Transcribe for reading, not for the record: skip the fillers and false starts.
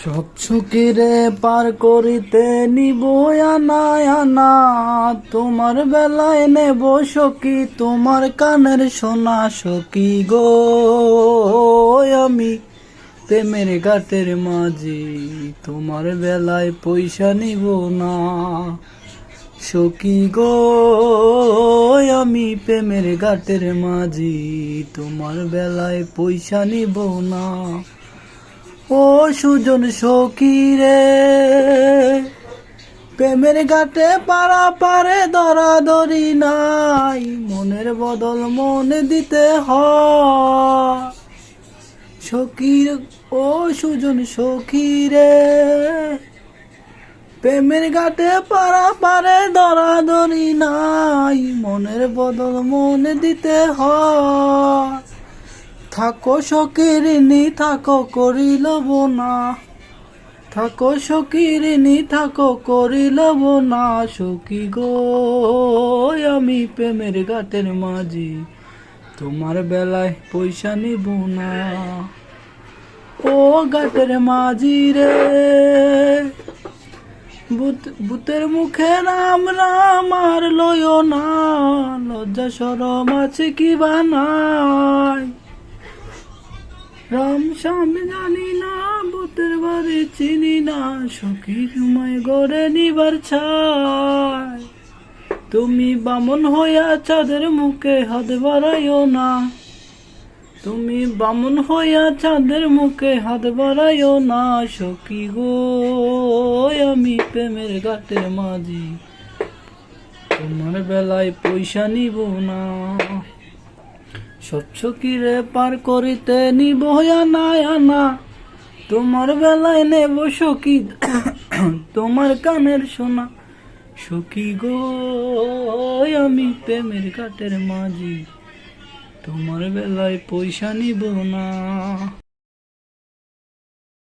সব ছুকিরে পার করিতে নিব আনা আনা, তোমার বেলায় নেব সখী তোমার কানের সোনা। সখী গো আমি প্রেমের ঘাটের মাঝি, তোমার বেলায় পয়সা নিব না। সখী গো আমি প্রেমের ঘাটের মাঝি, তোমার বেলায় পয়সা নিব না। ও সুজন সখী রে, প্রেমের ঘাটে পারা পারে ধরাধরি নাই, মনের বদল মনে দিতে হয়। সখী ও সুজন সখী রে, প্রেমের ঘাটে পারা পারে ধরাধরি নাই, মনের বদল মনে দিতে হয়। থাকো সখীরিনী থাকো করিল না, থাকো সখীরিনী থাকো করিল না। সখী গো আমি প্রেমের ঘাটের মাঝি, তোমার বেলায় পয়সা নিব না। ও ঘাটের মাঝি রে, ভূতের মুখে রাম রাম আর লইও না, লজ্জা শরম আছে কি বানাই। রাম শ্যাম জানি না, ভূতের বাড়ি চিনি না, সখী তোমায় গড়ে নিবার চাই। তুমি বামন হইয়া চাঁদের মুখে হাত বাড়াইও না, তুমি বামন হইয়া চাঁদের মুখে হাত বাড়াইও না। সখী গো আমি প্রেমের ঘাটের মাঝি, তোমার বেলায় পয়সা নিব না। সব ছকিরে পার করিতে নিব আনা আনা, তোমার বেলায় নেব সখী তোমার কানের সোনা। সখী গো আমি প্রেমের ঘাটের মাঝি, তোমার বেলায় পয়সা নিব না।